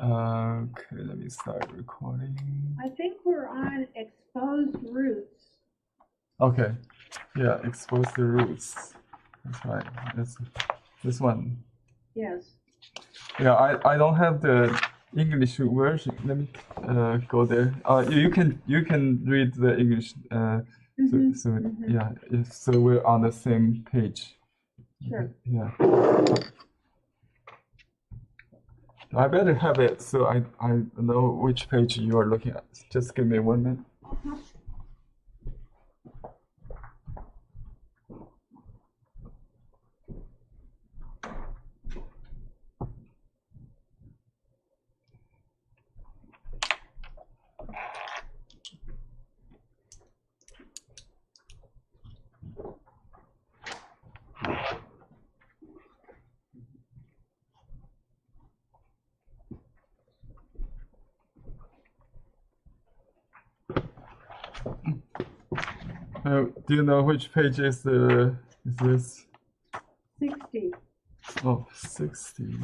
Okay, let me start recording. I think we're on exposed roots. Okay, yeah, expose the roots. That's right. That's this one. Yes. Yeah, I don't have the English version. Let me go there. You can read the English. Yeah, so we're on the same page. Sure. Yeah. I better have it so I know which page you are looking at. Just give me 1 minute. Do you know which page is this? 60. Oh, 60.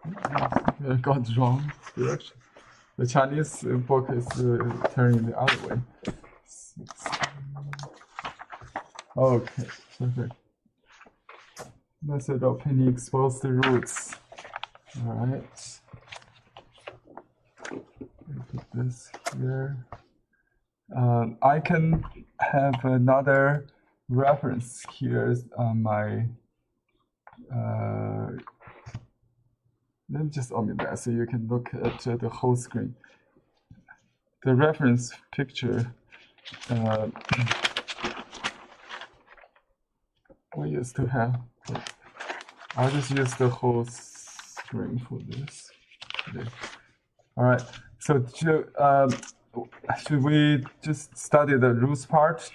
I got wrong direction. The Chinese book is turning the other way. 60. Okay, perfect. Method of penny expose the roots. All right. Put this here. I can have another reference here on my. Let me just omit that so you can look at the whole screen. The reference picture we used to have. I'll just use the whole screen for this today. All right. So should we just study the roots part?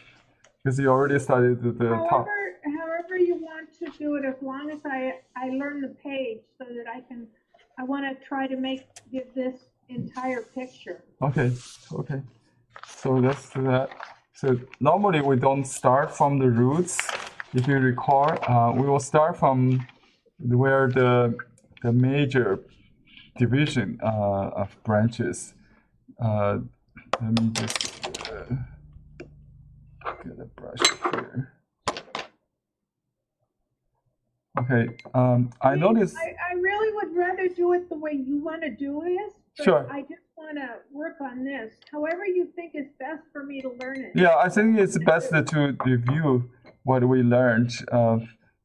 Because you already studied the top. However you want to do it, as long as I learn the page so that I want to try to give this entire picture. Okay. Okay. So let's do that. So normally we don't start from the roots. If you recall, we will start from where the major division of branches. Let me just get a brush here. Okay. I noticed. I really would rather do it the way you want to do this. But sure. I just want to work on this. However you think is best for me to learn it. Yeah, I think it's best to review what we learned.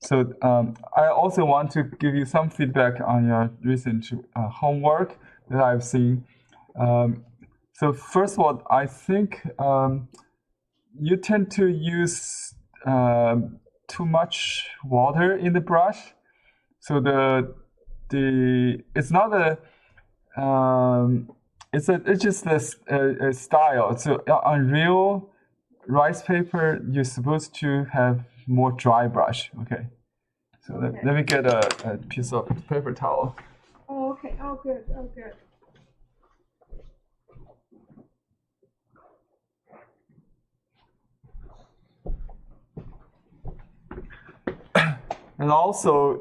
So I also want to give you some feedback on your recent homework that I've seen. So first of all, I think you tend to use too much water in the brush. So it's not a it's just a style. So on real rice paper, you're supposed to have more dry brush. Okay. So okay. Let me get a piece of paper towel. Oh, okay. Oh, good. Oh, good. And also,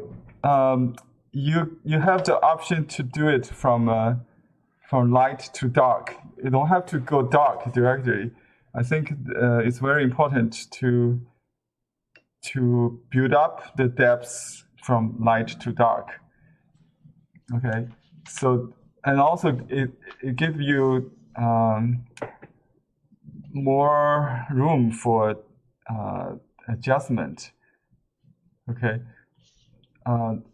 you have the option to do it from light to dark. You don't have to go dark directly. I think it's very important to build up the depths from light to dark. Okay, so and also it gives you more room for adjustment. Okay,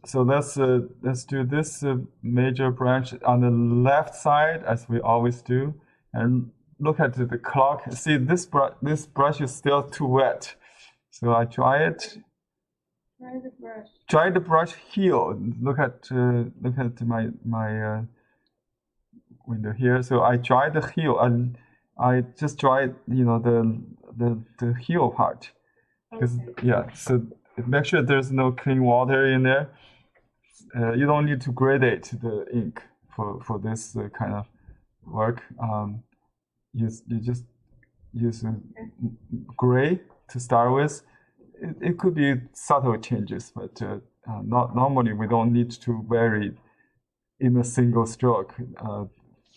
so let's do this major branch on the left side as we always do, and look at the clock. See, this brush is still too wet, so I try it. Try the brush. Try the brush heel. Look at my window here. So I dry the heel, and I just dry the heel part. Because yeah, so make sure there's no clean water in there. You don't need to gradate the ink for this kind of work. You just use gray to start with. it could be subtle changes, but not normally we don't need to vary in a single stroke,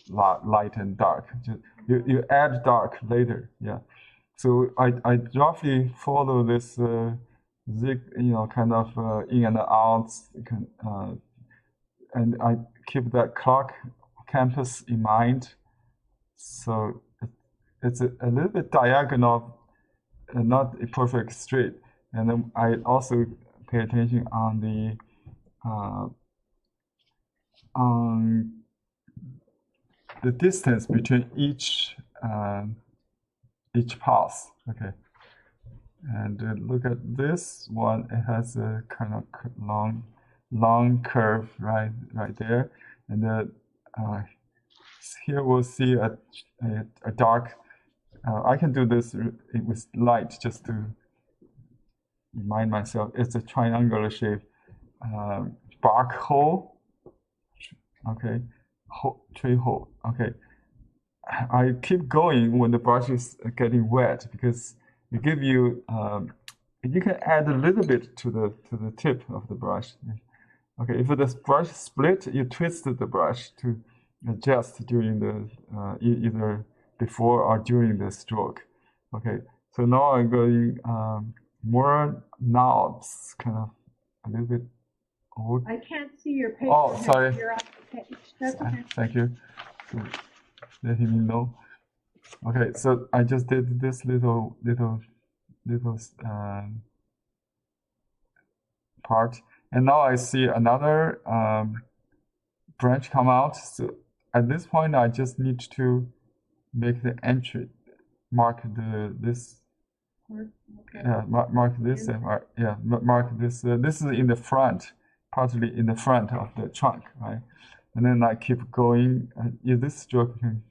light and dark. Just, you add dark later, yeah. So I roughly follow this kind of in and out, and I keep that clock campus in mind. So it's a little bit diagonal, not a perfect straight. And then I also pay attention on the distance between each pass. Okay. And look at this one. It has a kind of long curve right there. And here we'll see a dark. I can do this with light just to remind myself. It's a triangular shape bark hole. Okay, tree hole. Okay, I keep going when the brush is getting wet because it give you. You can add a little bit to the tip of the brush. Okay, if the brush split, you twist the brush to adjust during the either before or during the stroke. Okay, so now I'm going more knobs, kind of a little bit old. I can't see your page. Oh, sorry. You're off the page. That's okay. Thank you for letting me know. Okay, so I just did this little part, and now I see another branch come out. So at this point, I just need to make the entry, mark this. Okay. Yeah, mark this. Mark this. This is in the front, partly in the front of the trunk, right? And then I keep going. This stroke can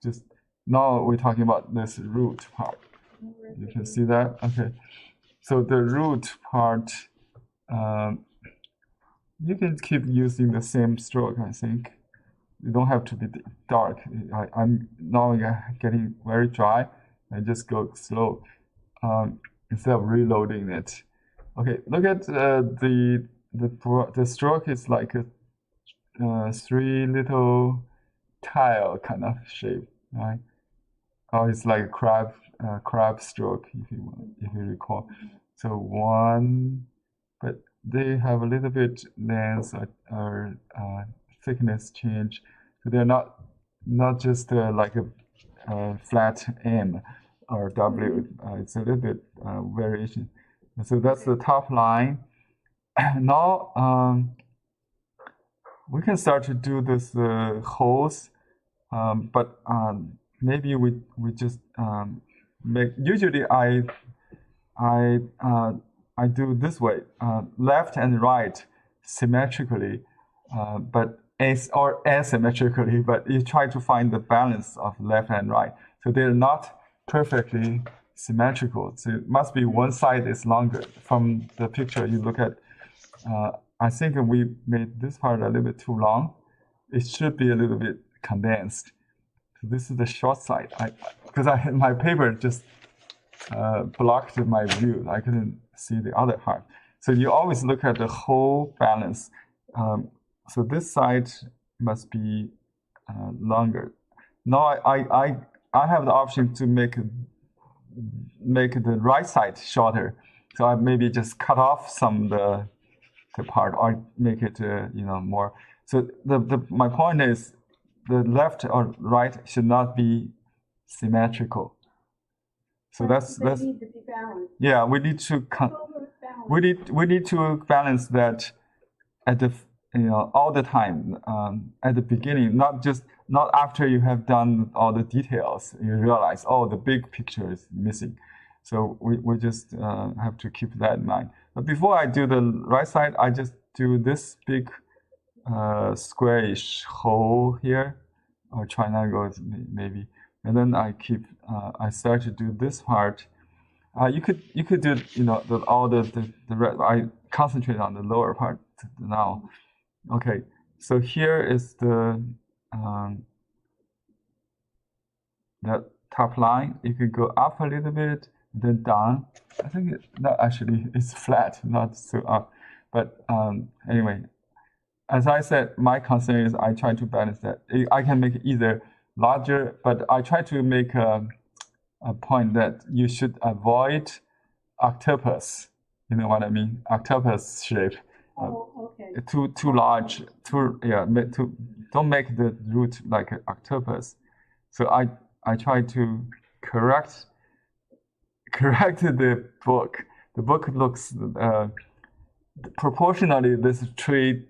just now we're talking about this root part. You can see that. Okay. So the root part, you can keep using the same stroke. I think you don't have to be dark. I'm now getting very dry. I just go slow instead of reloading it. Okay, look at the stroke is like a three little tile kind of shape, right? Oh, it's like a crab stroke, if you recall. So one, but they have a little bit length or thickness change. So they're not just like a flat M or W. It's a little bit variation. So that's the top line. Now we can start to do this holes, but maybe we just make. Usually I do this way, left and right symmetrically, but asymmetrically. But you try to find the balance of left and right, so they're not perfectly symmetrical. So it must be one side is longer. From the picture you look at, I think we made this part a little bit too long. It should be a little bit condensed. So this is the short side. Because my paper just blocked my view. I couldn't see the other part. So you always look at the whole balance. So this side must be longer. Now I have the option to make the right side shorter. So I maybe just cut off some the part or make it more. So my point is the left or right should not be symmetrical. So that's need to be balanced. Yeah, we need to we need to balance that at the all the time at the beginning, not after you have done all the details. You realize, oh, the big picture is missing. So we just have to keep that in mind. But before I do the right side, I just do this big squarish hole here, or triangle maybe, and then I start to do this part. You could do all the I concentrate on the lower part now. Okay, so here is the top line. You could go up a little bit, then down. I think that actually is flat, not so up. But anyway, as I said, my concern is I try to balance that. I can make it either larger, but I try to make a point that you should avoid octopus. You know what I mean? Octopus shape. Oh, okay. Too large. Don't make the root like an octopus. So I try to correct the book. The book looks proportionally this tree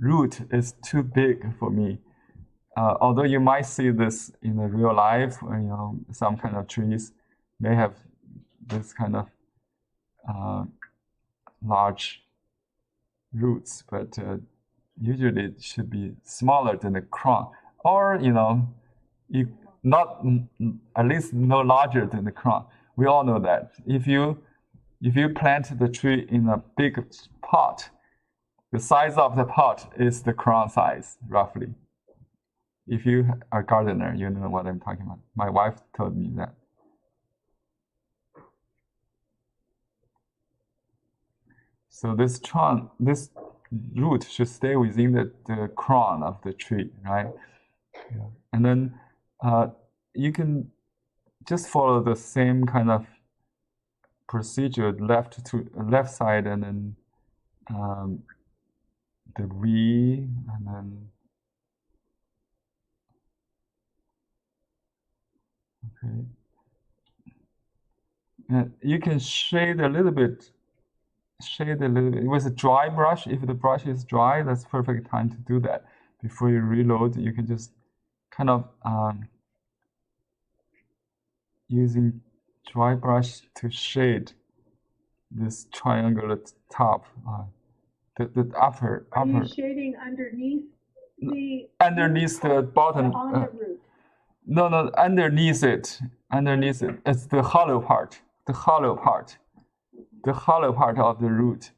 root is too big for me. Although you might see this in the real life, some kind of trees may have this kind of large roots, but usually it should be smaller than the crown, or not at least no larger than the crown. We all know that if you plant the tree in a big pot, the size of the pot is the crown size, roughly. If you are a gardener, you know what I'm talking about. My wife told me that. So this root should stay within the crown of the tree, right? Yeah. And then you can just follow the same kind of procedure, left side, and then the V, and then okay. And you can shade a little bit with a dry brush. If the brush is dry, that's perfect time to do that. Before you reload, you can just kind of using dry brush to shade this triangular top, the upper. Are you shading underneath the bottom? On the root. No, underneath it. It's the hollow part. The hollow part of the root.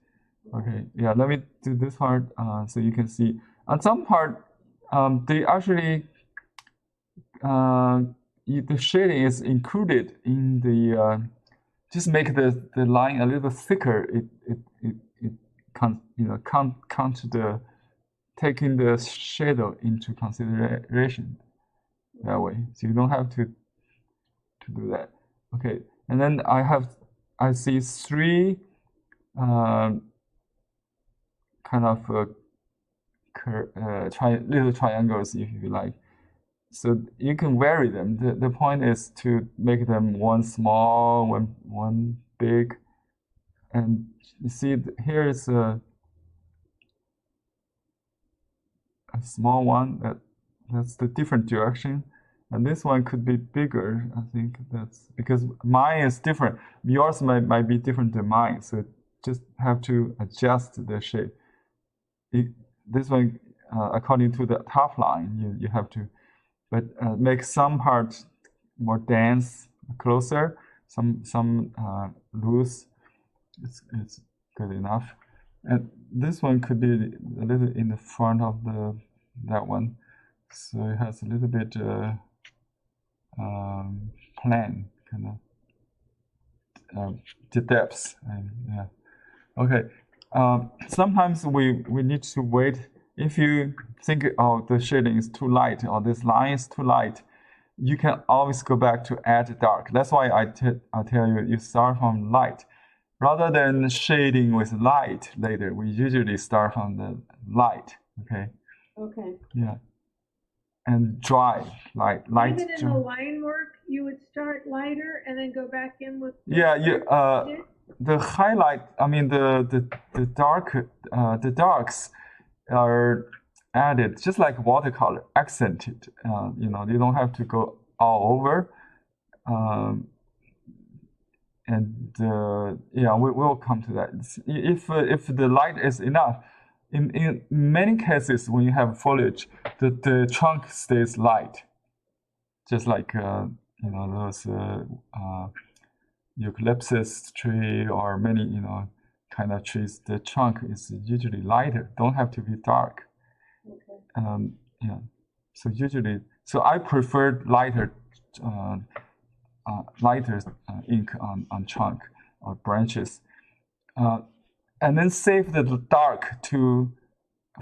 Okay, yeah. Let me do this part so you can see. On some part, they actually the shading is included in the. Just make the line a little thicker. It taking the shadow into consideration that way. So you don't have to do that. Okay, and then I see three kind of little triangles, if you like. So you can vary them. The point is to make them one small, one big, and you see here is a small one that's the different direction, and this one could be bigger. I think that's because mine is different. Yours might be different than mine, so just have to adjust the shape. This one, according to the top line, you have to. But make some parts more dense, closer, some loose. It's good enough. And this one could be a little in the front of that one, so it has a little bit plan kind of the depths. And yeah, okay. Sometimes we need to wait. If you think, oh, the shading is too light or this line is too light, you can always go back to add dark. That's why I tell you start from light. Rather than shading with light later, we usually start from the light, okay? Okay. Yeah. And dry, light. Even in the line work, you would start lighter and then go back in with the highlight, I mean the darks are added just like watercolor, accented. You don't have to go all over. We'll come to that. If the light is enough, in many cases when you have foliage, the trunk stays light, just like those eucalyptus tree or many kind of trees. The trunk is usually lighter. Don't have to be dark. Okay. So I prefer lighter lighter ink on trunk or branches, and then save the dark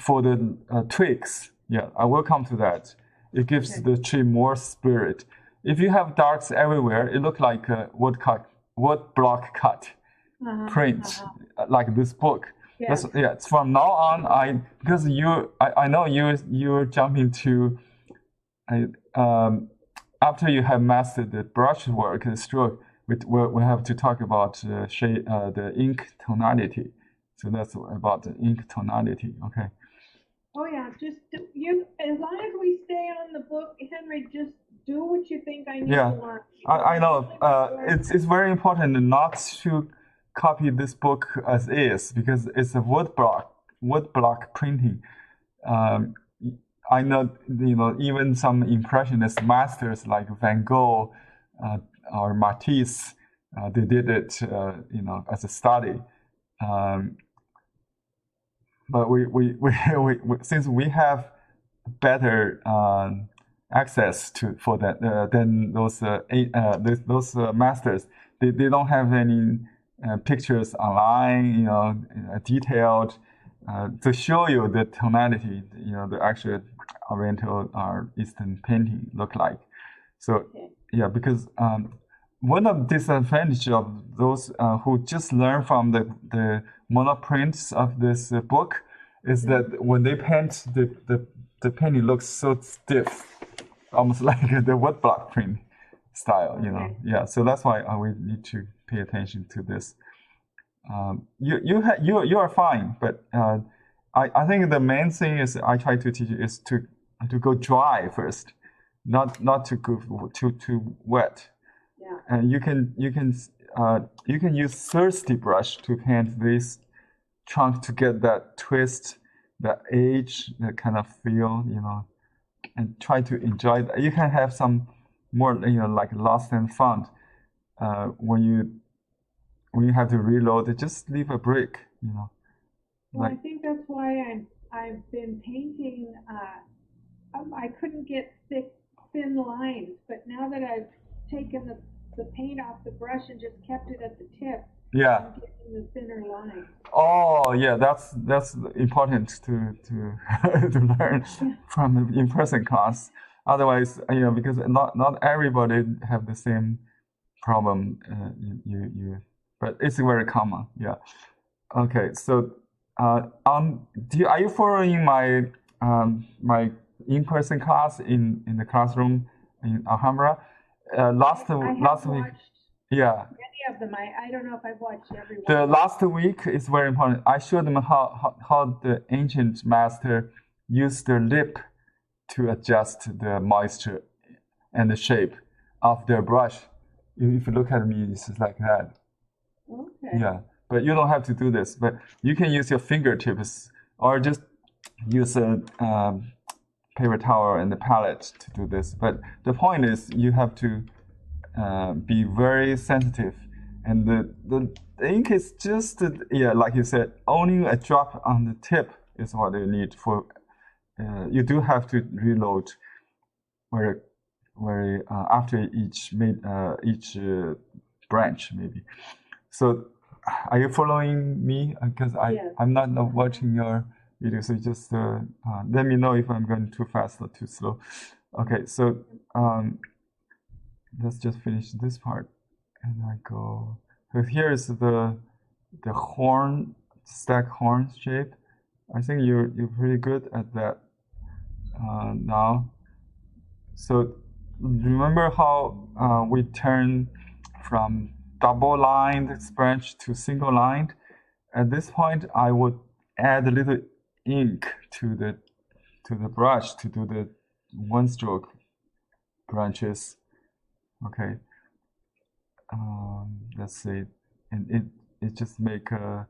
for the twigs. Yeah, I will come to that. It gives the tree more spirit. If you have darks everywhere, it looks like a wood block cut print, like this book. Yes. From now on, I know you're jumping to, after you have mastered the brush work and stroke, we have to talk about the ink tonality. So that's about the ink tonality. Okay. Oh yeah, just you. As long as we stay on the book, Henry, just do what you think I need to learn. I know. It's very important not to copy this book as is, because it's a wood block printing. I know, even some impressionist masters like Van Gogh or Matisse, they did it, as a study. But we since we have better access for that than those masters, they don't have any pictures online, detailed to show you the tonality, the actual Oriental or Eastern painting look like. So yeah, because one of the disadvantages of those who just learn from the monoprints of this book is that when they paint, the painting looks so stiff, almost like the woodblock print style, Yeah, so that's why we need to pay attention to this. You are fine, but I think the main thing is I try to teach you is to go dry first, not to go too wet. Yeah. And you can use thirsty brush to paint this trunk to get that twist, that edge, that kind of feel, and try to enjoy that. You can have some more, like lost and found. When you have to reload, just leave a break, Well, I think that's why I've been painting. I couldn't get thin lines, but now that I've taken the paint off the brush and just kept it at the tip, I'm getting the thinner lines. Oh yeah, that's important to to learn from the in-person class. Otherwise, because not everybody have the same problem. But it's very common. Yeah. Okay. So, are you following my my in-person class in the classroom in Alhambra? Last week. Yeah. Many of them. I don't know if I've watched every one. The last week is very important. I showed them how the ancient master used their lip to adjust the moisture and the shape of their brush. If you look at me, it's like that. Okay. Yeah, but you don't have to do this. But you can use your fingertips or just use a paper towel and the palette to do this. But the point is, you have to be very sensitive, and the ink is just like you said, only a drop on the tip is what you need for. You do have to reload very after each branch maybe. So, are you following me? Because I'm not watching your video, so just let me know if I'm going too fast or too slow. Okay, so let's just finish this part, and I go. So here is the horn, stack horn shape. I think you're pretty good at that now. So remember how we turn from double lined branch to single lined? At this point, I would add a little ink to the brush to do the one stroke branches. Okay. Let's see, and it just make the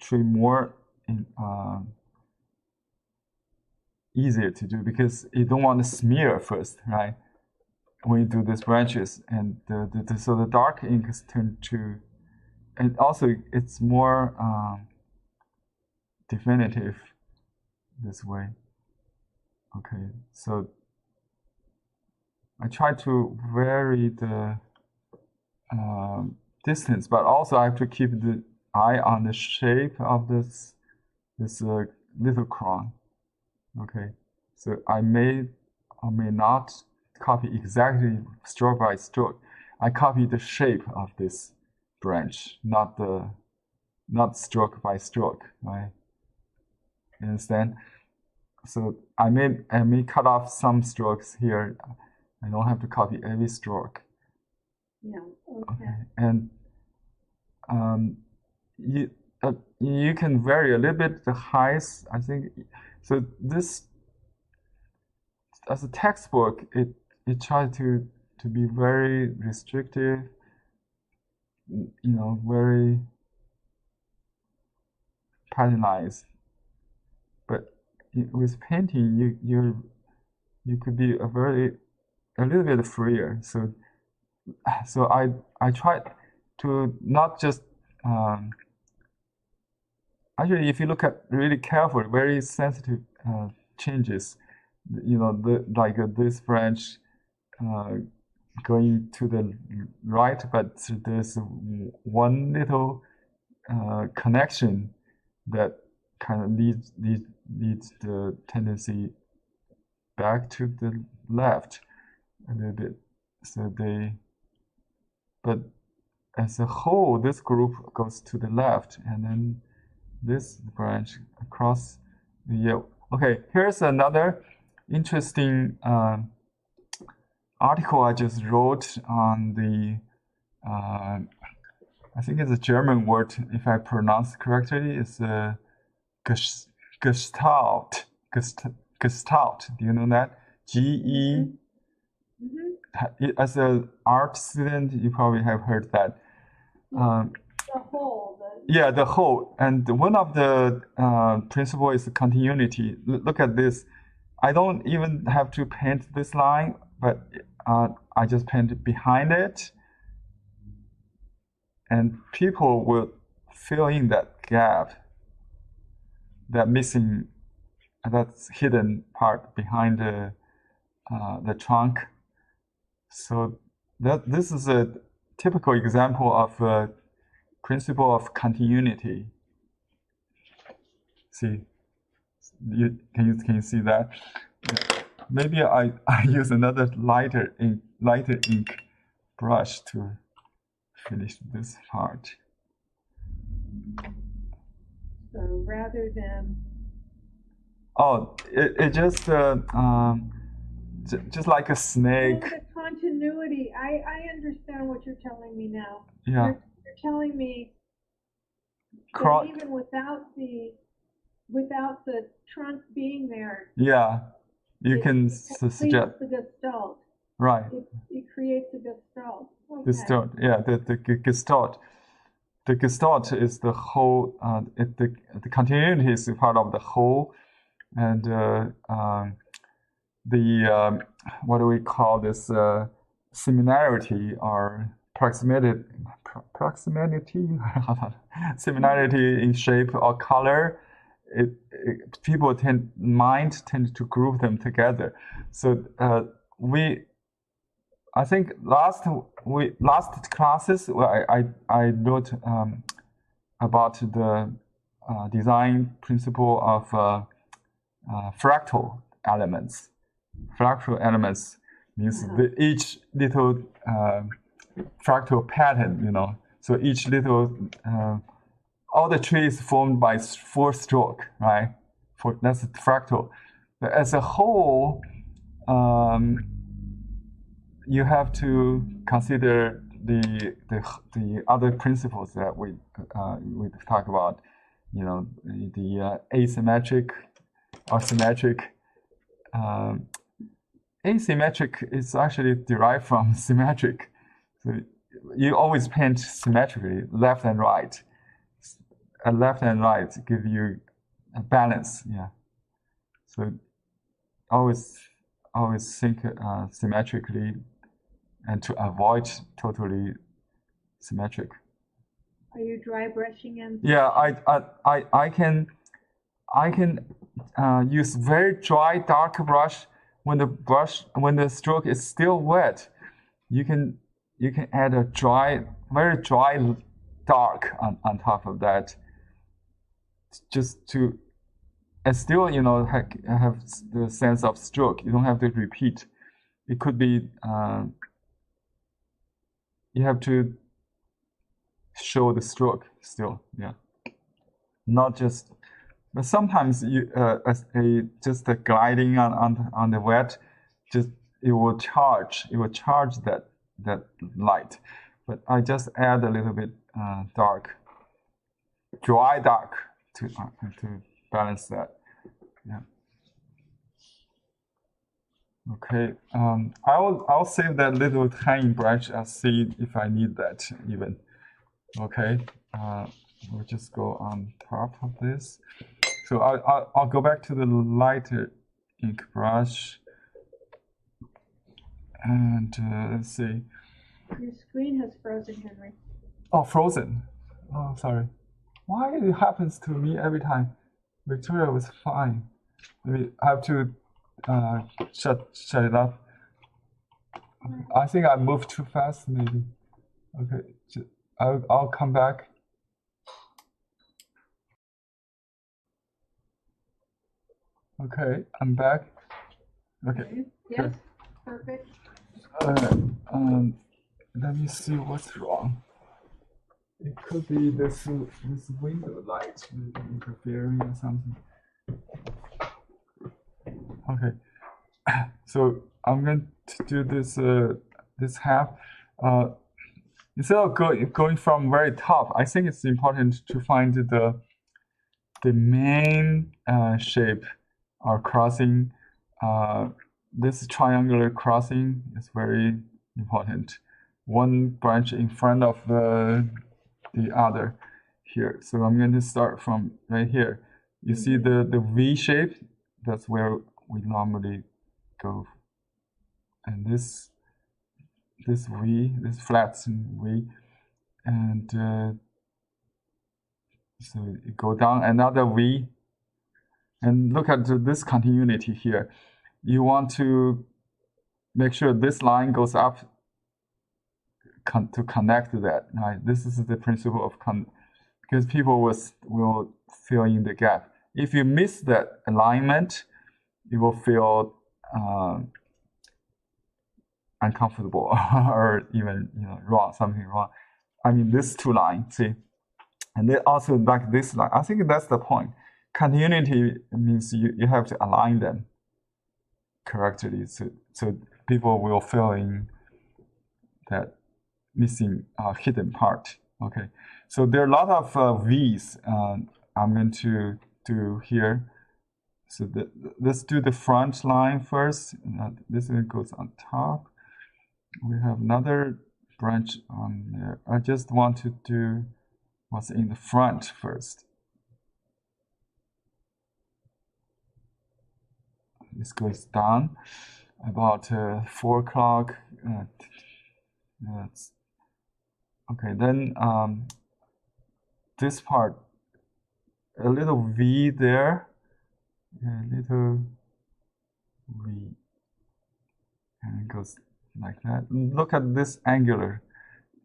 tree more easier to do, because you don't want to smear first, right? When you do these branches, and so the dark ink is turned to, and also it's more definitive this way. Okay, so I try to vary the distance, but also I have to keep the eye on the shape of this little crown. Okay, so I may or may not copy exactly stroke by stroke. I copy the shape of this branch, not stroke by stroke, right? You understand? So I may cut off some strokes here. I don't have to copy every stroke. Yeah. Okay. And you can vary a little bit the height. I think so. This as a textbook, it tries to be very restrictive. Very patternized. But with painting, you could be a little bit freer. So I try to not just actually, if you look at really carefully, very sensitive changes, like this branch going to the right, but there's one little connection that kind of leads the tendency back to the left a little bit. So but as a whole, this group goes to the left, and then this branch across the yellow. Okay, here's another interesting article I just wrote on the I think it's a German word, if I pronounce it correctly. It's Gestalt. Gestalt. Do you know that? G-E. As an art student, you probably have heard that. The whole. Yeah, the whole. And one of the principle is continuity. Look at this. I don't even have to paint this line, but I just paint behind it. And people will fill in that gap, that missing, that's hidden part behind the trunk. So this is a typical example of a principle of continuity. See, can you see that? Maybe I use another lighter ink brush to finish this part. So rather than it just like a snake. the continuity. I understand what you're telling me now. Yeah. You're telling me that even without the trunk being there. Yeah, you can suggest the gestalt. Right. It creates a gestalt. Okay. Gestalt, yeah, the gestalt. The gestalt is the whole. The continuity is part of the whole, and what do we call this? Similarity or proximity. Similarity in shape or color. People tend to group them together. So I think last classes I wrote about the design principle of fractal elements. Fractal elements means each little fractal pattern, So each little all the tree is formed by 4 stroke, right? That's fractal. But as a whole, you have to consider the other principles that we talk about. The asymmetric or symmetric. Asymmetric is actually derived from symmetric. So you always paint symmetrically, left and right. Left and right give you a balance, yeah. So always think symmetrically, and to avoid totally symmetric. Are you dry brushing in? Yeah, I can use very dry dark brush when the stroke is still wet, you can add a very dry dark on top of that, just to, and still, you know, have the sense of stroke. You don't have to repeat. It could be you have to show the stroke still, yeah, not just. But sometimes you just a gliding on the wet, just it will charge that light. But I just add a little bit dry dark to balance that. Yeah. Okay. I'll save that little hanging branch. I'll see if I need that even. Okay. We'll just go on top of this. So I'll go back to the lighter ink brush, and let's see. Your screen has frozen, Henry. Oh, frozen. Oh, sorry. Why it happens to me every time? Victoria was fine. Maybe I have to shut it up. I think I moved too fast, maybe. Okay, I'll come back. Okay, I'm back. Okay. Yes, good. Perfect. Let me see what's wrong. It could be this window light interfering or something. Okay, so I'm going to do this half. Instead of going from very top, I think it's important to find the main shape or crossing. This triangular crossing is very important. One branch in front of the other here. So I'm going to start from right here. You see the V shape? That's where we normally go. And this V, this flat V, and so you go down another V, and look at this continuity here. You want to make sure this line goes up to connect to that. Right? This is the principle of because people will fill in the gap. If you miss that alignment, you will feel uncomfortable or even wrong, something wrong. I mean, this two lines, see, and they also like this line. I think that's the point. Continuity means you have to align them correctly, so people will fill in that missing hidden part. Okay, so there are a lot of V's I'm going to do here. So let's do the front line first. This one goes on top. We have another branch on there. I just want to do what's in the front first. This goes down about 4 o'clock. Okay, then this part, a little V there, a little V, and it goes like that. Look at this angular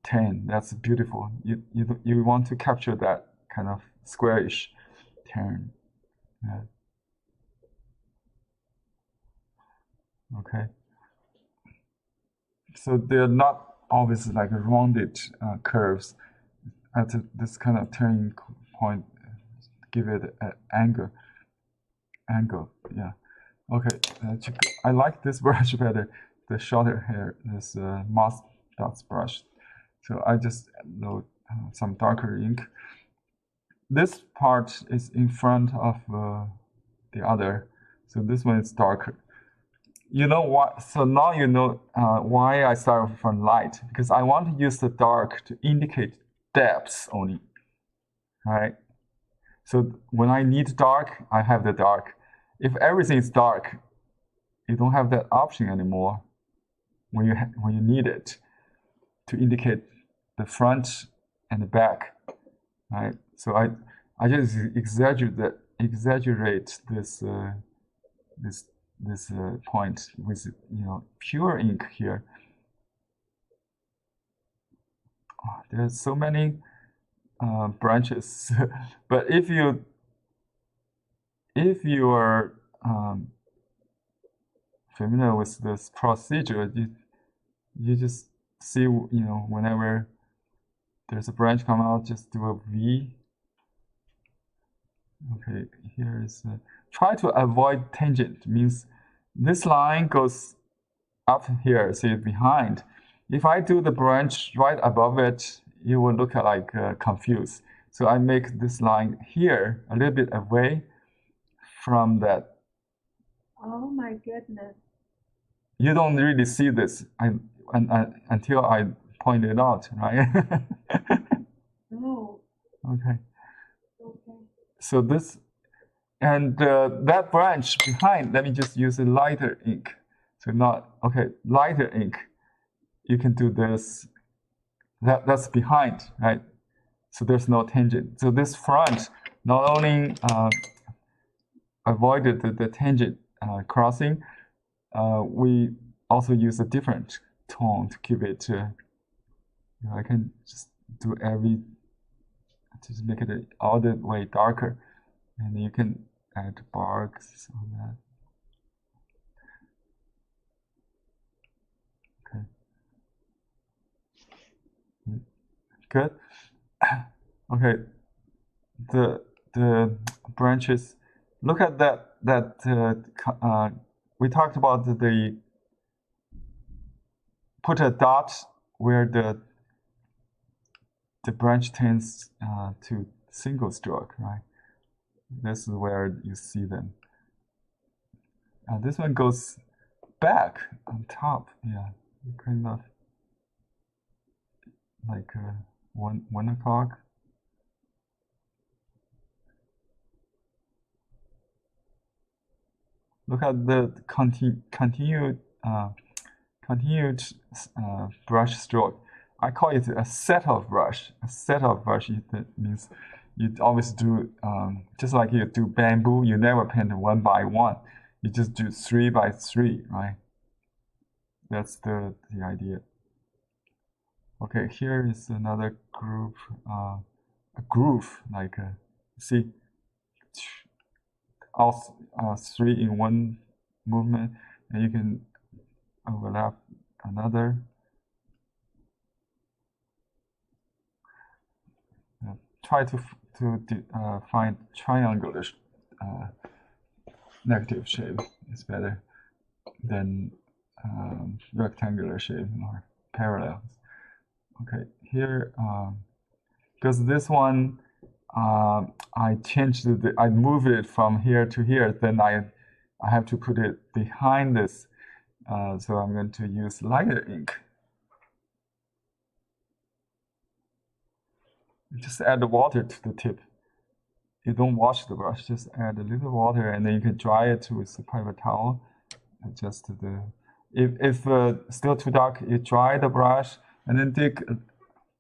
10. That's beautiful. You want to capture that kind of squarish turn. Yeah. Okay. So they're not always like rounded curves. At this kind of turning point, give it an angle. Yeah. Okay. I like this brush better. The shorter hair, this moss dots brush. So I just load some darker ink. This part is in front of the other, so this one is darker. You know what? So now you know why I start from light, because I want to use the dark to indicate depths only, right? So when I need dark, I have the dark. If everything is dark, you don't have that option anymore when you need it to indicate the front and the back, right? So I just exaggerate this this point with pure ink here. Oh, there's so many branches, but if you are familiar with this procedure, you just see whenever there's a branch come out, just do a V. Okay, here is try to avoid tangent, means this line goes up here, see behind. If I do the branch right above it, it will look like confused. So I make this line here a little bit away from that. Oh my goodness. You don't really see this until I point it out, right? No. Okay. Okay. So this, and that branch behind, let me just use a lighter ink. So not, okay, lighter ink. You can do this, that's behind, right? So there's no tangent. So this front not only avoided the tangent crossing, we also use a different tone to keep it, I can just do just make it all the way darker. And you can add barks on that. Okay. Good. Okay. The branches. Look at that. We talked about the put a dot where the branch tends to single stroke, right? This is where you see them. This one goes back on top, yeah, kind of like 1 o'clock. Look at the continued brush stroke. I call it a set of brush. A set of brush means you always do just like you do bamboo. You never paint 1 by 1. You just do 3 by 3, right? That's the idea. Okay, here is another group, a groove, like see, all 3 in 1 movement, and you can overlap another. Try to find triangular negative shape. It's better than rectangular shape or parallels. Okay, here because this one I changed I moved it from here to here. Then I have to put it behind this. So I'm going to use lighter ink. Just add the water to the tip. You don't wash the brush, just add a little water, and then you can dry it with a paper towel. Adjust if still too dark, you dry the brush, and then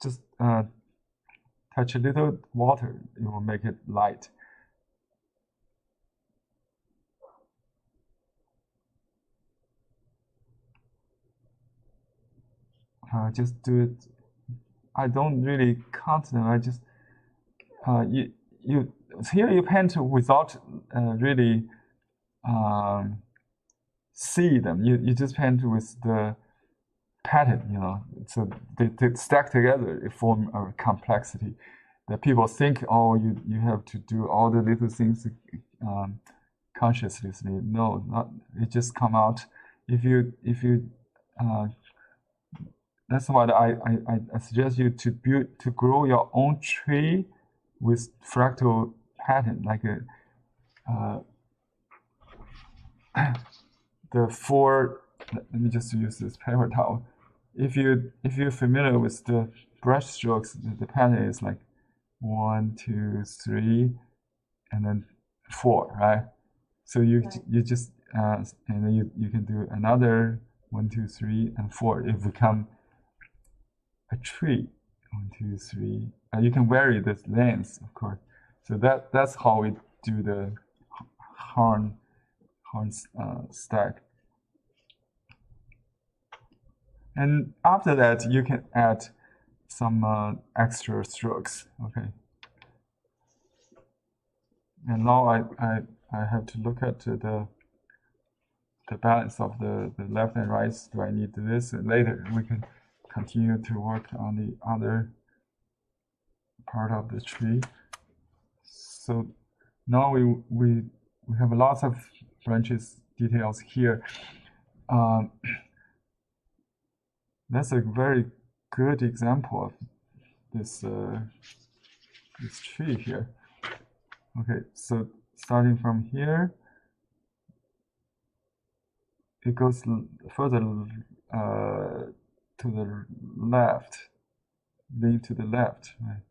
just touch a little water. It will make it light. Just do it. I don't really count them. I just here you paint without really see them. You just paint with the pattern, so they stack together. It form a complexity that people think, oh, you have to do all the little things consciously. No, not. It just come out. If you that's why I suggest you to grow your own tree with fractal pattern, like the 4. Let me just use this paper towel. If you're familiar with the brush strokes, the pattern is like 1, 2, 3, and then 4, right? So you just and then you can do another 1, 2, 3, and 4. It become a tree. 1, 2, 3. You can vary the length, of course. So that's how we do the horn horn stack. And after that, you can add some extra strokes. Okay. And now I have to look at the balance of the left and right. Do I need this? And later we can continue to work on the other part of the tree. So now we have lots of branches details here. That's a very good example of this this tree here. Okay, so starting from here, it goes further to the left, lean to the left, right?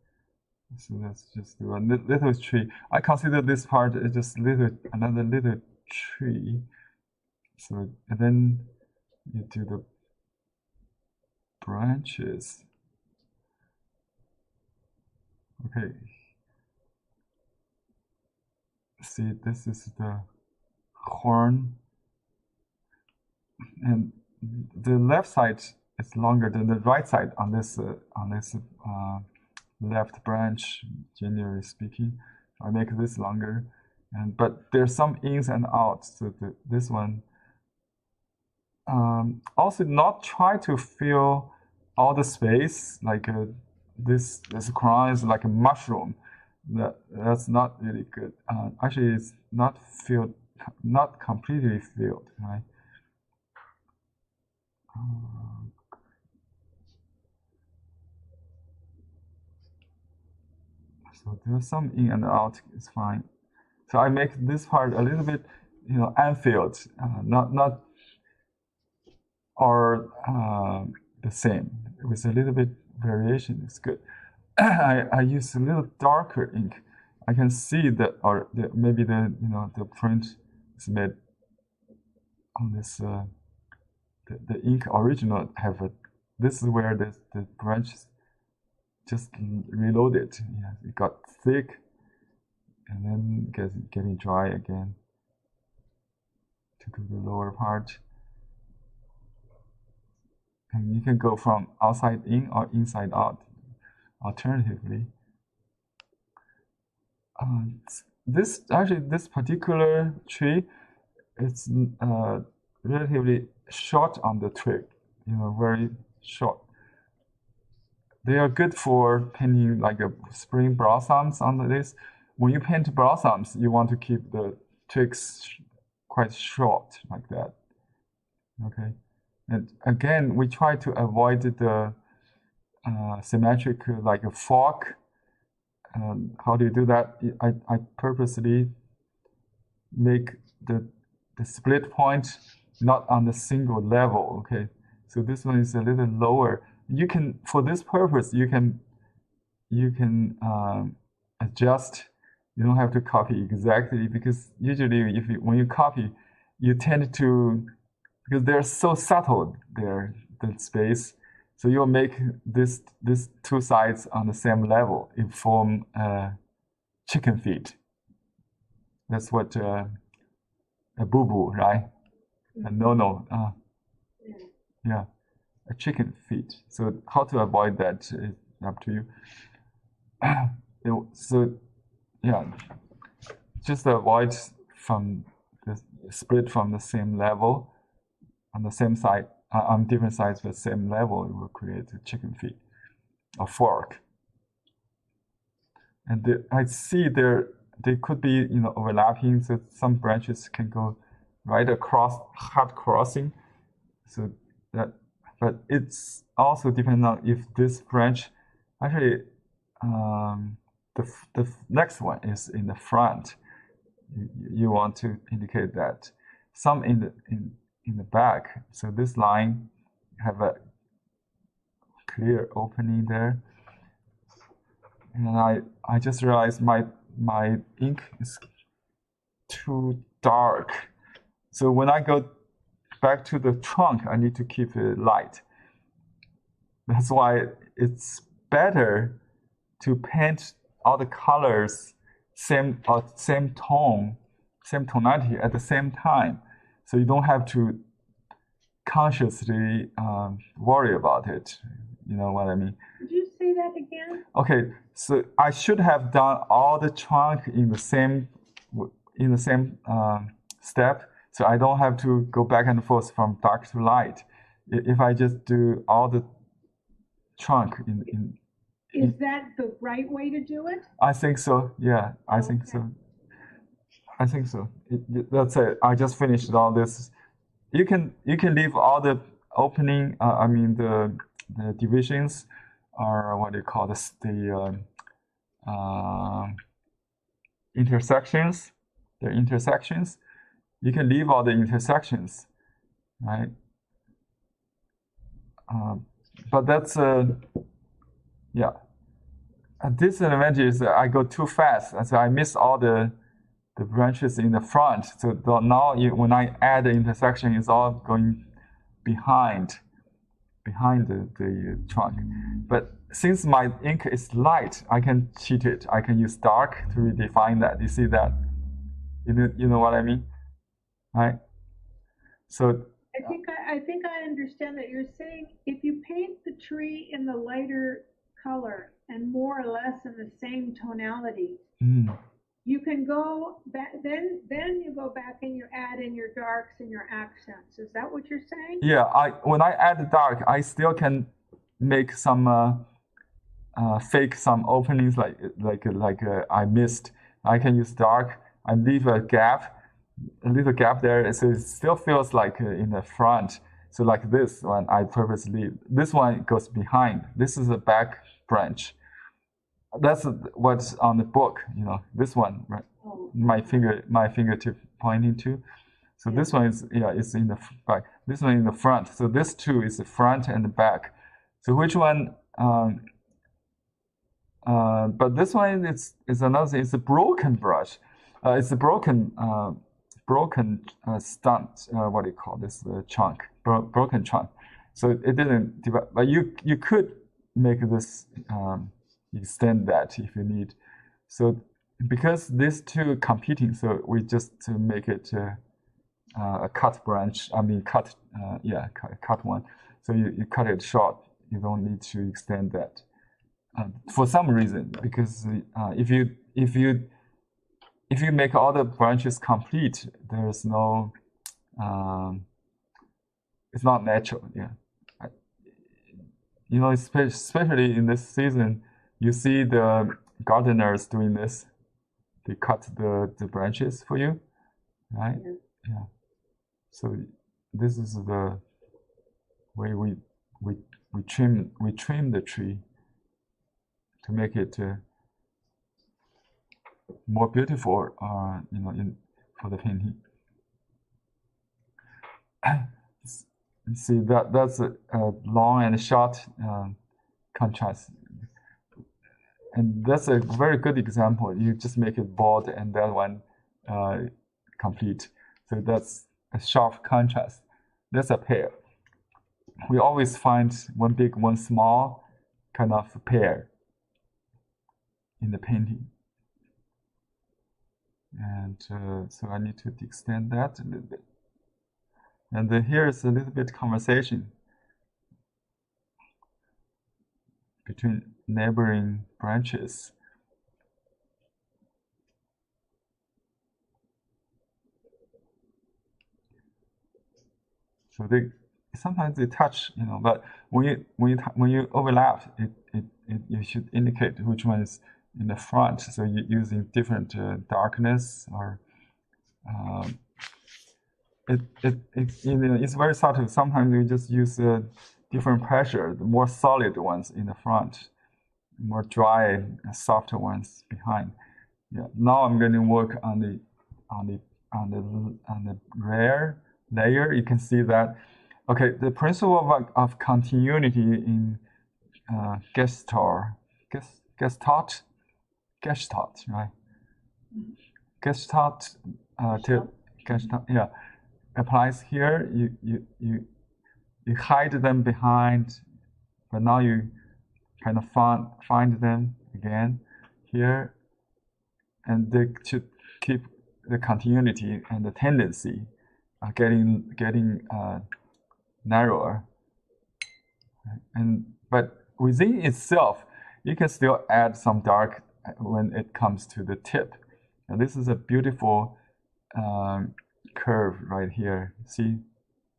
So let's just do a little tree. I consider this part is just another little tree. So and then you do the branches. Okay. See, this is the horn, and the left side is longer than the right side on this left branch. Generally speaking, I make this longer, but there's some ins and outs. So this one. Also, not try to fill all the space like this crown is like a mushroom. That's not really good. Actually, it's not filled, not completely filled, right? So there's some in and out. It's fine. So I make this part a little bit, unfilled, not or the same. With a little bit variation, it's good. I use a little darker ink. I can see that, or maybe the print is made on this. The ink original have a. This is where the branch just reloaded. Yeah, it got thick, and then getting dry again. To do the lower part, and you can go from outside in or inside out. Alternatively, this particular tree, it's relatively short on the twig, very short. They are good for painting like a spring blossoms on this. When you paint blossoms, you want to keep the twigs quite short like that. Okay, and again, we try to avoid the symmetric like a fork. How do you do that? I purposely make the split point not on the single level. Okay, so this one is a little lower. You can, for this purpose, you can adjust. You don't have to copy exactly, because usually when you copy, you tend to, because they're so subtle there, the space. So you'll make these two sides on the same level. It form chicken feet. That's what a boo-boo, right? A no-no. Yeah, a chicken feet. So how to avoid that is up to you. So yeah, just avoid from the split from the same level on the same side. On different sides but same level, it will create a chicken feet, a fork. And I see they could be overlapping, so some branches can go right across, hard crossing. So that, but it's also depends on if this branch actually the next one is in the front. You want to indicate that. Some in the back. So this line have a clear opening there. And I just realized my ink is too dark. So when I go back to the trunk, I need to keep it light. That's why it's better to paint all the colors same tone same tonality at the same time, so you don't have to consciously worry about it. You know what I mean? Could you say that again? Okay, so I should have done all the trunk in the same step, so I don't have to go back and forth from dark to light. If I just do all the trunk Is that the right way to do it? I think so. Yeah, I think so. I think so. That's it. I just finished all this. You can leave all the opening. I mean the divisions, or what do you call this? The intersections. The intersections. You can leave all the intersections, right? But that's yeah. A disadvantage is that I go too fast, and so I miss all the branches in the front. So now when I add the intersection, it's all going behind the trunk. But since my ink is light, I can cheat it. I can use dark to redefine that. You see that? You know what I mean, right? So I think I understand that you're saying if you paint the tree in the lighter color and more or less in the same tonality, you can go back. Then you go back and you add in your darks and your accents. Is that what you're saying? Yeah. When I add the dark, I still can make some fake some openings like I missed. I can use dark. I leave a little gap there, so it still feels like in the front. So like this one, I purposely leave. This one goes behind. This is a back branch. That's what's on the book. You know, this one, right? My fingertip pointing to. So this one is it's in the back. This one in the front. So this two is the front and the back. So which one? But this one is another thing. It's a broken brush. It's a broken stunt. What do you call this? Chunk. Broken chunk. So it didn't develop. But you could make this extend that if you need. So because these two competing, so we just make it a cut branch. I mean cut one. So you cut it short. You don't need to extend that. For some reason, because if you make all the branches complete, there's no it's not natural. Yeah, you know, especially in this season, you see the gardeners doing this. They cut the branches for you, right? Yeah. So this is the way we trim the tree to make it more beautiful, you know, for the painting. See that's a long and short contrast, and that's a very good example. You just make it bold and that one complete. So that's a sharp contrast. That's a pair. We always find one big, one small kind of pair in the painting. And so I need to extend that a little bit. And then here's a little bit conversation between neighboring branches. So sometimes they touch, you know, but when you overlap, you should indicate which one is in the front. So you're using different darkness or it's very subtle. Sometimes you just use different pressure, the more solid ones in the front, more dry, softer ones behind. Yeah. Now I'm going to work on the rare layer. You can see that. Okay, the principle of continuity in Gestalt, right? Gestalt, yeah, applies here. You hide them behind, but now you kind of find them again here, and they should keep the continuity and the tendency are getting narrower. But within itself, you can still add some dark when it comes to the tip. And this is a beautiful curve right here. See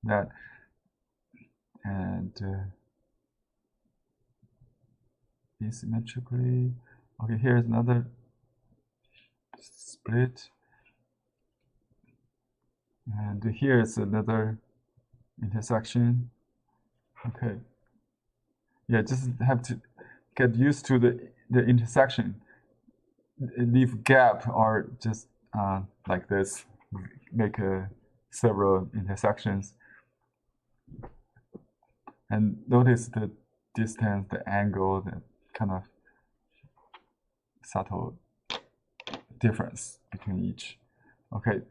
that? And asymmetrically. Okay, here's another split. And here's another intersection. Okay. Yeah, just have to get used to the intersection. Leave gap or just like this, make several intersections. And notice the distance, the angle, the kind of subtle difference between each. Okay.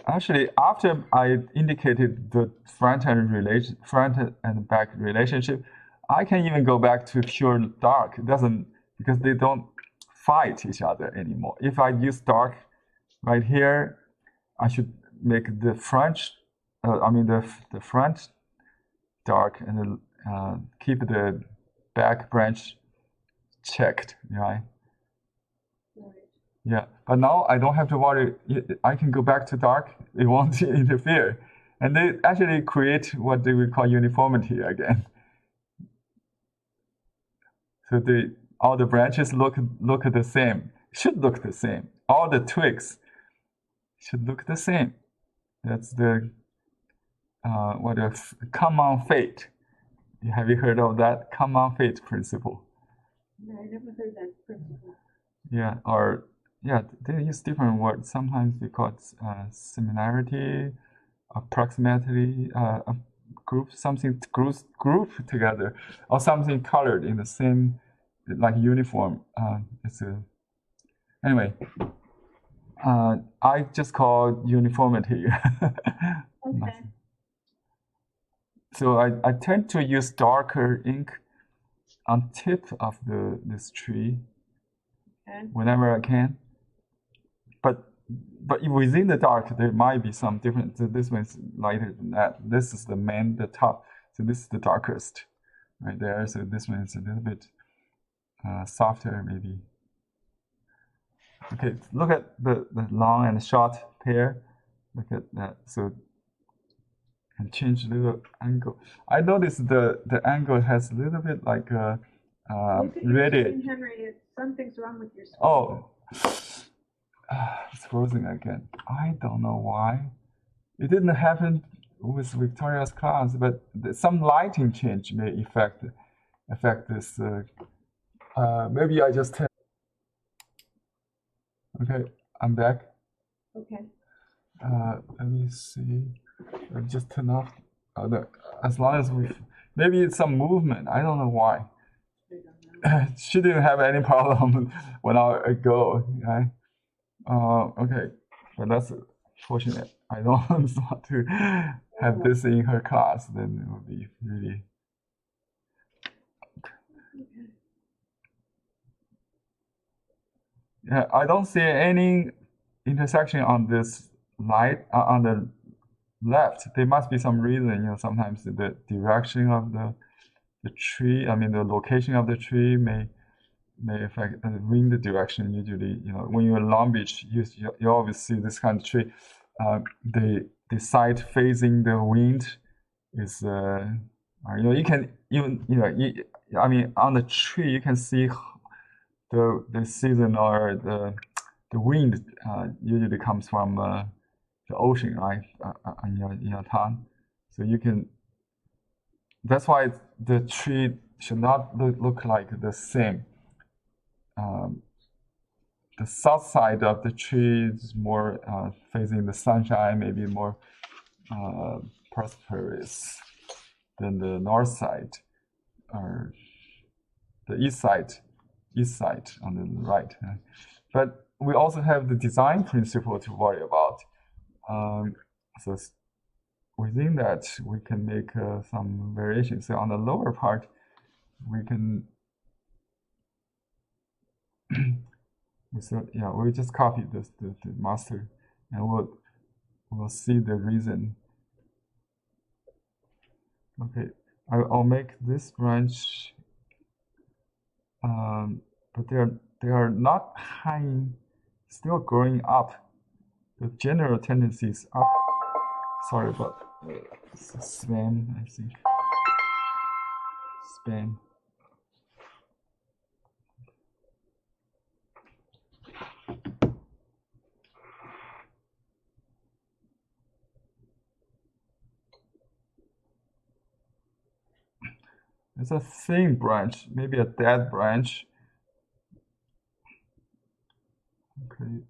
Actually, after I indicated the front and back relationship, I can even go back to pure dark. It doesn't, because they don't fight each other anymore. If I use dark right here, I should make the front, the front dark and keep the back branch checked, right? Yeah, but now I don't have to worry. I can go back to dark. It won't interfere. And they actually create what we call uniformity again. So all the branches look the same. Should look the same. All the twigs should look the same. That's the common fate. Have you heard of that common fate principle? No, I never heard that principle. Yeah, or yeah, they use different words. Sometimes they call it similarity, approximately, group together, or something colored in the same, like uniform. Anyway. I just call uniformity. Okay. So I tend to use darker ink on tip of this tree whenever I can. But within the dark, there might be some difference. So this one's lighter than that. This is the top. So this is the darkest right there. So this one is a little bit softer, maybe. Okay, look at the long and short pair. Look at that. So, and change the little angle. I noticed the angle has a little bit like a screen, Henry. Something's wrong with your screen. Oh, it's frozen again. I don't know why. It didn't happen with Victoria's class, but some lighting change may affect this. Maybe I just. Okay, I'm back. Okay. Let me see. Let me just turn off. As long as maybe it's some movement. I don't know why. She didn't have any problem when I go. Right? Okay, but that's fortunate. I don't want to have this in her class. Then it would be really. Yeah, I don't see any intersection on this light on the left. There must be some reason. Sometimes the direction of the tree. I mean, the location of the tree may affect the wind direction. Usually, when you're in Long Beach, you always see this kind of tree. The side facing the wind is you can even I mean, on the tree you can see the season or the wind usually comes from the ocean, right? In your town, so you can. That's why the tree should not look like the same. The south side of the tree is more facing the sunshine, maybe more prosperous than the north side, or the east side on the right. But we also have the design principle to worry about. So within that, we can make some variations. So on the lower part, we can. We just copied the master and we'll see the reason. Okay, I'll make this branch, but they are not high, still growing up. The general tendency is up. Sorry about spam, I think. Spam. It's a thin branch, maybe a dead branch. Okay.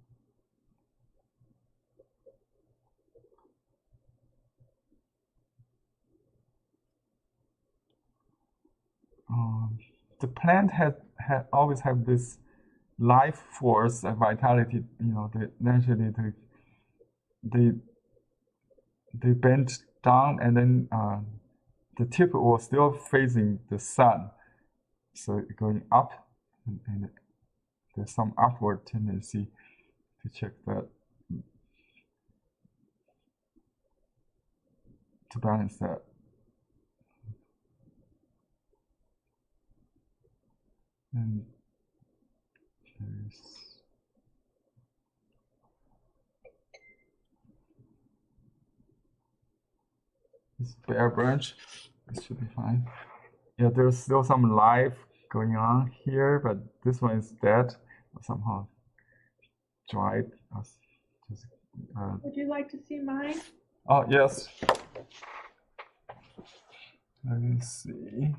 The plant had always have this life force and vitality. You know, they naturally they bend down, and then the tip was still facing the sun, so going up, and there's some upward tendency to check that, to balance that. And this bare branch, this should be fine. Yeah, there's still some life going on here, but this one is dead, somehow dried. Would you like to see mine? Oh, yes. Let me see.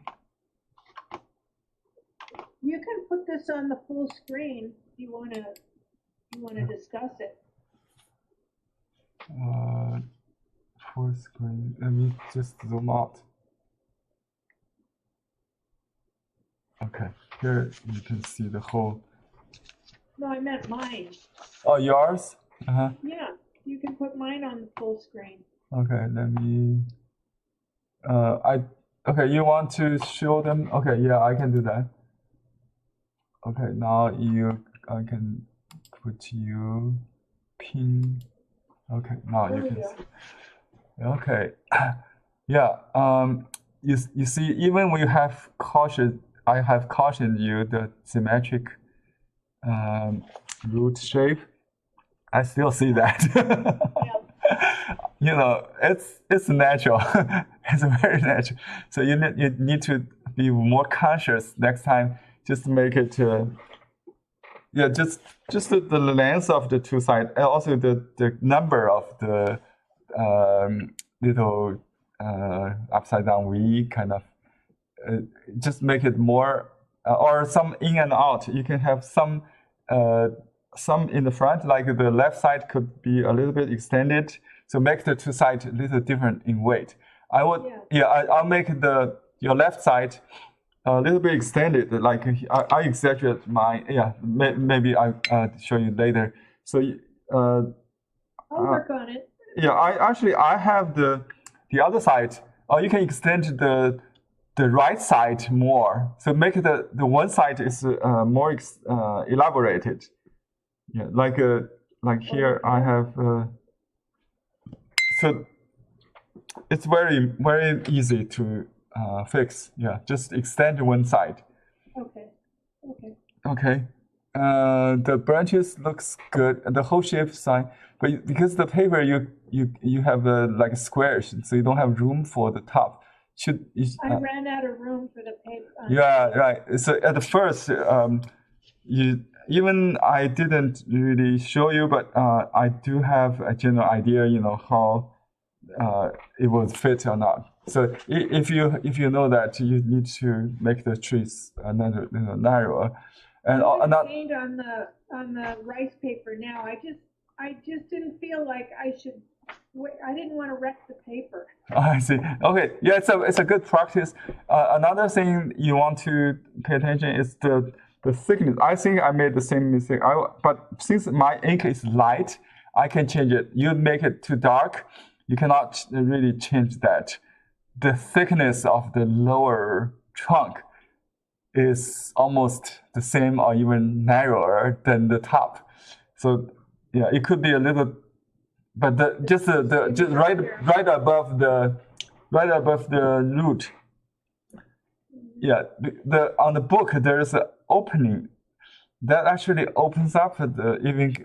You can put this on the full screen if you want to discuss it. Full screen. Let me just zoom out. Okay, here you can see the whole. No, I meant mine. Oh, yours? Yeah, you can put mine on the full screen. Okay, let me. Okay, you want to show them? Okay, yeah, I can do that. Okay, now I can put you pin. Okay, now you can see. Okay, yeah. You see, even we have cautioned, I have cautioned you the symmetric root shape. I still see that. Yeah. You know, it's natural. It's very natural. So you need to be more conscious next time. Just make it, yeah, just the length of the two sides, and also the number of the little upside down V kind of. Just make it more, or some in and out. You can have some in the front, like the left side could be a little bit extended. So make the two sides a little different in weight. I would, yeah, I'll make your left side a little bit extended, like I exaggerate mine. Yeah, maybe I'll show you later. So I'll work on it. Yeah, I have the other side. Or you can extend the right side more. So make the one side is more elaborated. Yeah, like here I have. So it's very easy to fix. Yeah, just extend one side. Okay. Okay. Okay. The branches looks good. The whole shape is fine, but because the paper you have like squares, so you don't have room for the top. I ran out of room for the paper. Yeah, right. So at the first, even I didn't really show you, but I do have a general idea, you know, how it will fit or not. So if you know that, you need to make the trees narrower. And paint on the rice paper now. I just didn't feel like I should. I didn't want to wreck the paper. I see. Okay, yeah, it's a good practice. Another thing you want to pay attention is the thickness. I think I made the same mistake. But since my ink is light, I can change it. You make it too dark, you cannot really change that. The thickness of the lower trunk is almost the same or even narrower than the top. So yeah, it could be a little but just right above the root. Yeah, on the book there is an opening that actually opens up even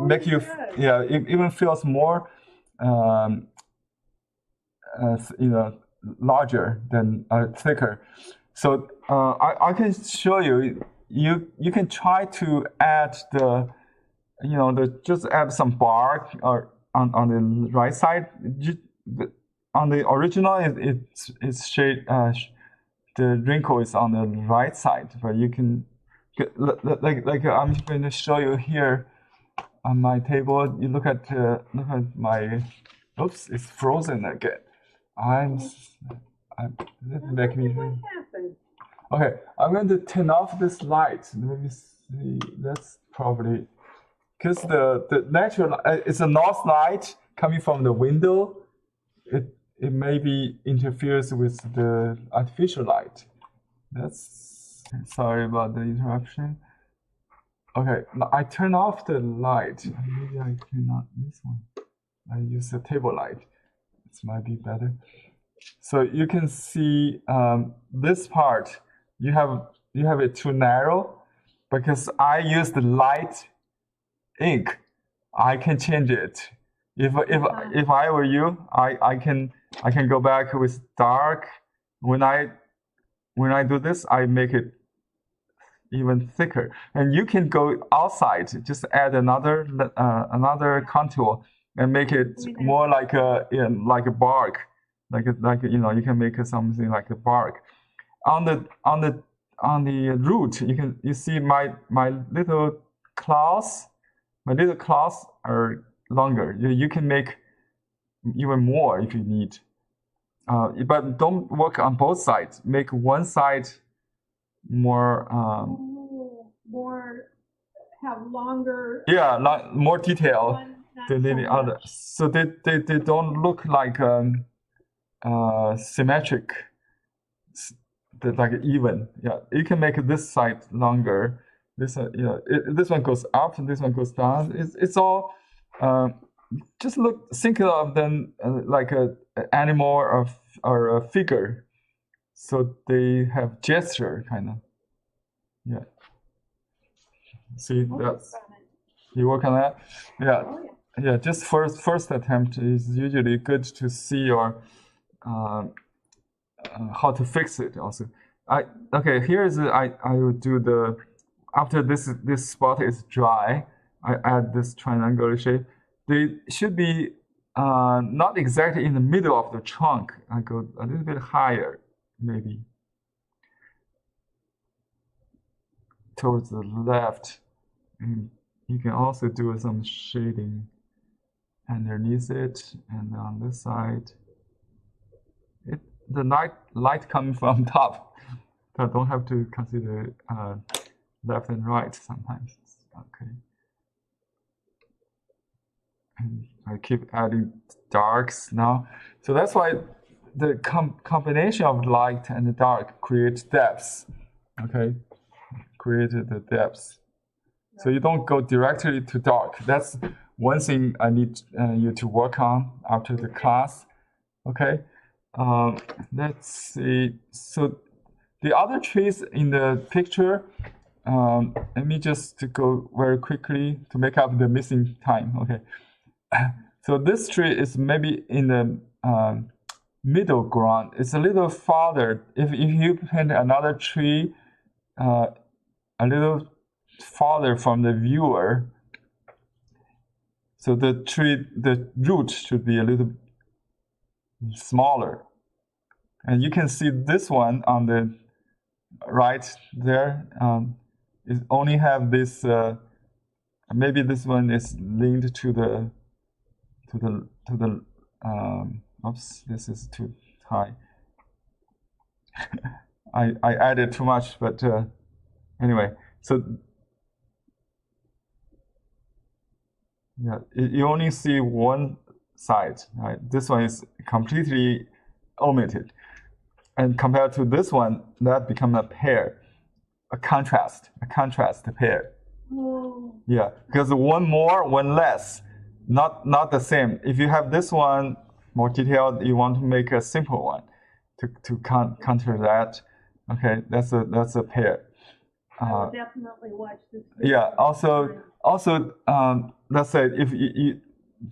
make you it even feels more larger than thicker. So I can show you. You can try to add just add some bark or on the right side. On the original, it's shade. The wrinkle is on the right side, but you can like I'm going to show you here on my table. You look at my. Oops, it's frozen again. This make me. Okay, I'm going to turn off this light. Let me see. That's probably because the natural it's a north light coming from the window. It maybe interferes with the artificial light. That's sorry about the interruption. Okay, I turn off the light. Maybe I turn on this one. I use the table light. This might be better. So you can see this part. You have it too narrow because I use the light ink. I can change it. If I were you, I can go back with dark. When I do this, I make it even thicker. And you can go outside, just add another contour and make it more like a bark, like you can make something like a bark. On the root, you see my little claws. My little claws are longer. You can make even more if you need. But don't work on both sides. Make one side more have longer. Yeah, more detail than the other. So they don't look like symmetric. Like even. Yeah, you can make this side longer. This this one goes up and this one goes down. It's all just think of them like an animal or a figure. So they have gesture kind of. Yeah. See that's you work on that. Yeah. Oh, yeah. Just first attempt is usually good to see your how to fix it also. Here's I will do the after this spot is dry. I add this triangular shape. They should be not exactly in the middle of the trunk. I go a little bit higher, maybe towards the left. And you can also do some shading underneath it and on this side. The light coming from top, but don't have to consider left and right sometimes. Okay. And I keep adding darks now. So that's why the combination of light and dark creates depths. Okay, created the depths. So you don't go directly to dark. That's one thing I need you to work on after the class. Okay. Let's see. So the other trees in the picture, let me just go very quickly to make up the missing time. Okay. So this tree is maybe in the middle ground. It's a little farther. If you plant another tree a little farther from the viewer, so the root should be a little smaller. And you can see this one on the right there. It only have this. Maybe this one is linked to the. Oops, this is too high. I added too much, but anyway. So yeah, you only see one side. Right? This one is completely omitted. And compared to this one, that becomes a pair, a contrast pair. Oh. Yeah, because one more, one less. not the same. If you have this one more detailed, you want to make a simple one to counter that. Okay, that's a pair. I will definitely watch this. Yeah. Also, let's say if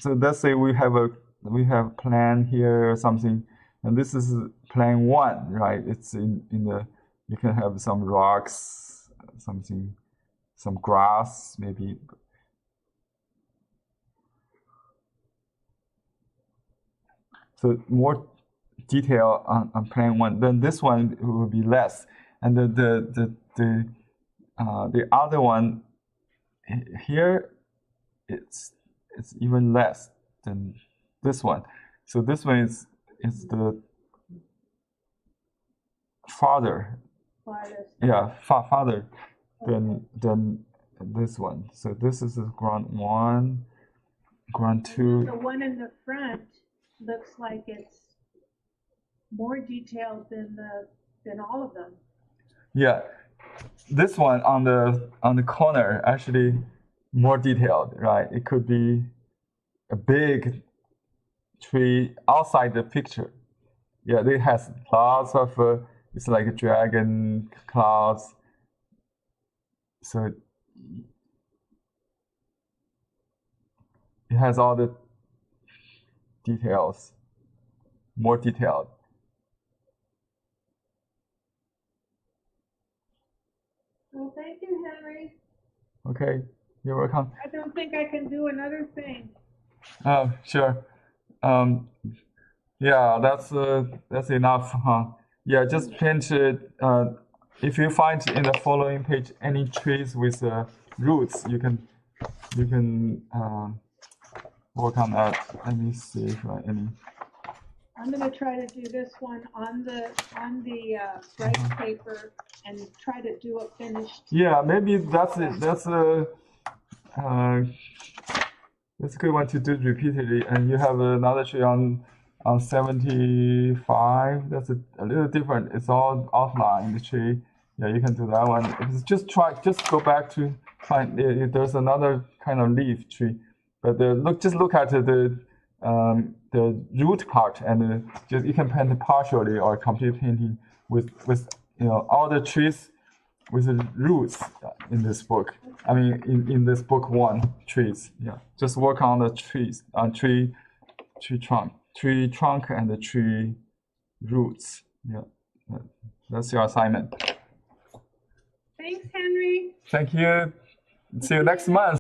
so let's say we have plan here or something, and this is plan 1, right? It's in the, you can have some rocks, something, some grass maybe. So more detail on plan 1. Then this one will be less, and the other one here, it's even less than this one. So this one is the farther. Yeah, farther than this one. So this is ground 1, ground 2. The one in the front looks like it's more detailed than all of them. Yeah, this one on the corner actually more detailed, right? It could be a big tree outside the picture. Yeah, it has lots of it's like a dragon clouds. So it has all the details, more detailed. Well, thank you, Henry. Okay, you're welcome. I don't think I can do another thing. Oh, sure. Yeah, that's enough, huh? Yeah, just paint it. If you find in the following page any trees with roots, you can work on that. Let me see if any. I'm going to try to do this one on the bright paper and try to do a finished. Yeah, maybe that's it. That's a good one to do repeatedly. And you have another tree on 75. That's a little different. It's all outline the tree. Yeah, you can do that one. Just go back to find if there's another kind of leaf tree. But just look at the root part, and just you can paint it partially or complete painting with all the trees with the roots in this book. I mean in this book 1, trees. Yeah, just work on the trees, tree trunk and the tree roots. Yeah, that's your assignment. Thanks, Henry. Thank you. See you next month.